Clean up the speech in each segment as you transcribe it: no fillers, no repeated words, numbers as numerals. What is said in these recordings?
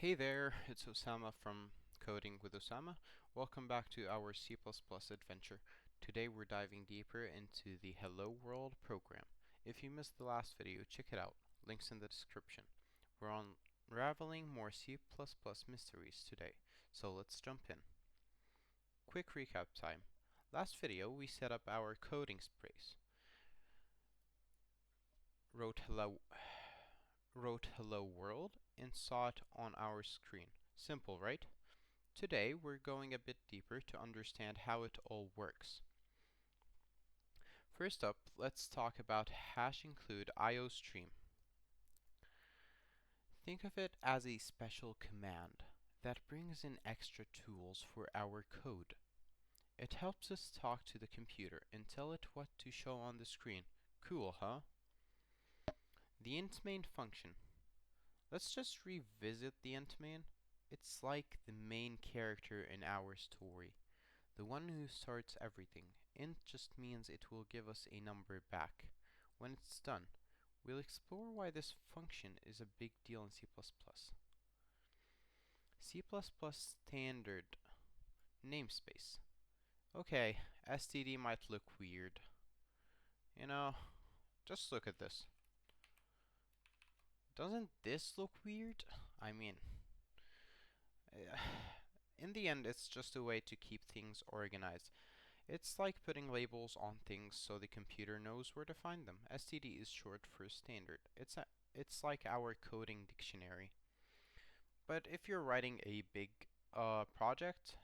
Hey there, it's Osama from Coding with Osama. Welcome back to our C++ adventure. Today we're diving deeper into the Hello World program. If you missed the last video, check it out. Links in the description. We're unraveling more C++ mysteries today, so let's jump in. Quick recap time. Last video we set up our coding space. Wrote hello world and saw it on our screen. Simple, right? Today, we're going a bit deeper to understand how it all works. First up, let's talk about hash include IOStream. Think of it as a special command that brings in extra tools for our code. It helps us talk to the computer and tell it what to show on the screen. Cool, huh? The int main function. Let's just revisit the int main. It's like the main character in our story. The one who starts everything. Int just means it will give us a number back. When it's done, we'll explore why this function is a big deal in C++. C++ standard namespace. Okay, std might look weird. You know, just look at this. Doesn't this look weird? I mean, in the end, it's just a way to keep things organized. It's like putting labels on things so the computer knows where to find them. STD is short for standard. It's like our coding dictionary. But if you're writing a big project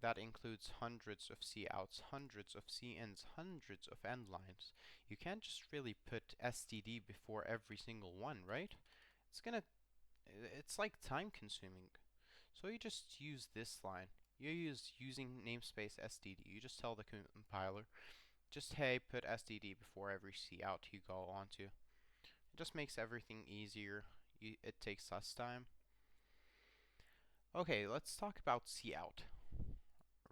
that includes hundreds of couts, hundreds of cins, hundreds of end lines, you can't just really put STD before every single one, right? It's like time consuming. So you just use this line. You use using namespace std. You just tell the compiler, just hey, put std before every cout you go onto. It just makes everything easier. It takes less time. Okay, let's talk about cout,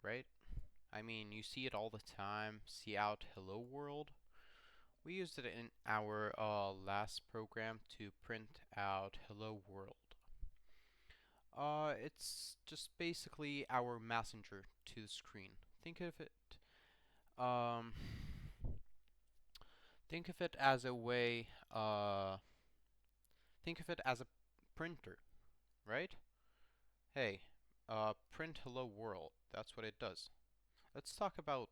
right? I mean, you see it all the time. Cout hello world. We used it in our last program to print out hello world. It's just basically our messenger to the screen. Um, think of it as a way, think of it as a printer, right? Hey, print hello world. That's what it does. Let's talk about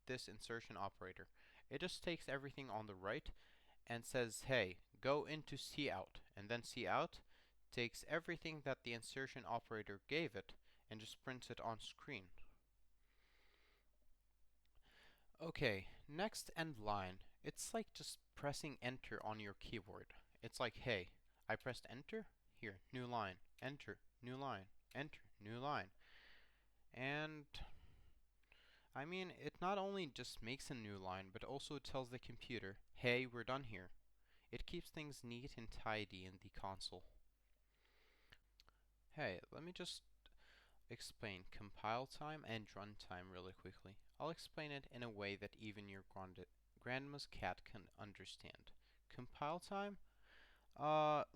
this insertion operator. It just takes everything on the right and says, hey, go into cout, and then cout takes everything that the insertion operator gave it and just prints it on screen. Okay, next end line. It's like just pressing enter on your keyboard. It's like, hey, I pressed enter, here, new line, enter, new line, enter, new line. And I mean, it not only just makes a new line, but also tells the computer, hey, we're done here. It keeps things neat and tidy in the console. Hey, let me just explain compile time and runtime really quickly. I'll explain it in a way that even your grandma's cat can understand. Compile time,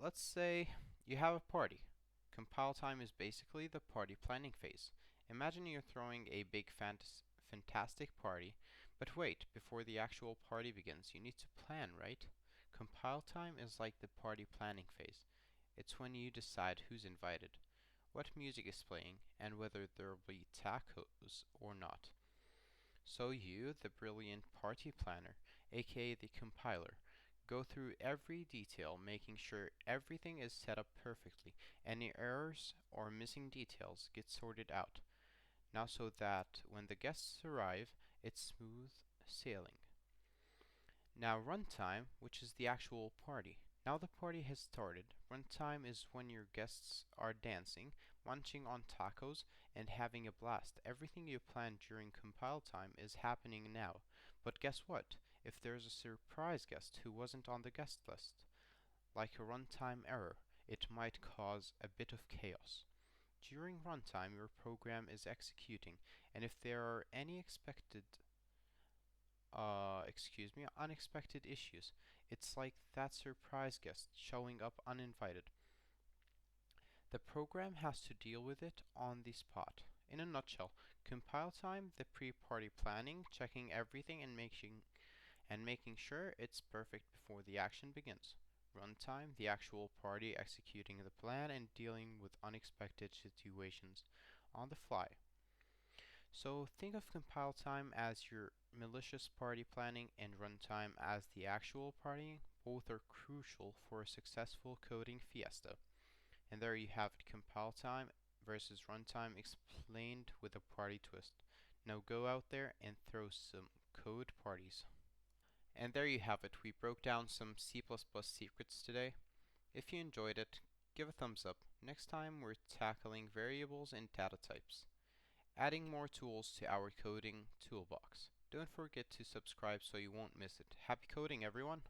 let's say you have a party. Compile time is basically the party planning phase. Imagine you're throwing a big fantastic party, but wait, before the actual party begins, you need to plan, right? Compile time is like the party planning phase. It's when you decide who's invited, what music is playing, and whether there'll be tacos or not. So you, the brilliant party planner, aka the compiler, go through every detail, making sure everything is set up perfectly. Any errors or missing details get sorted out. Now so that when the guests arrive, it's smooth sailing. Now runtime, which is the actual party. Now the party has started. Runtime is when your guests are dancing, munching on tacos, and having a blast. Everything you planned during compile time is happening now. But guess what? If there's a surprise guest who wasn't on the guest list, like a runtime error, it might cause a bit of chaos. During runtime, your program is executing, and if there are any unexpected issues. It's like that surprise guest showing up uninvited. The program has to deal with it on the spot. In a nutshell, compile time, the pre-party planning, checking everything and making sure it's perfect before the action begins. Runtime, the actual party executing the plan and dealing with unexpected situations on the fly. So think of compile time as your malicious party planning and runtime as the actual partying. Both are crucial for a successful coding fiesta. And there you have it, compile time versus runtime explained with a party twist. Now go out there and throw some code parties. And there you have it, we broke down some C++ secrets today. If you enjoyed it, give a thumbs up. Next time we're tackling variables and data types, adding more tools to our coding toolbox. Don't forget to subscribe so you won't miss it. Happy coding, everyone!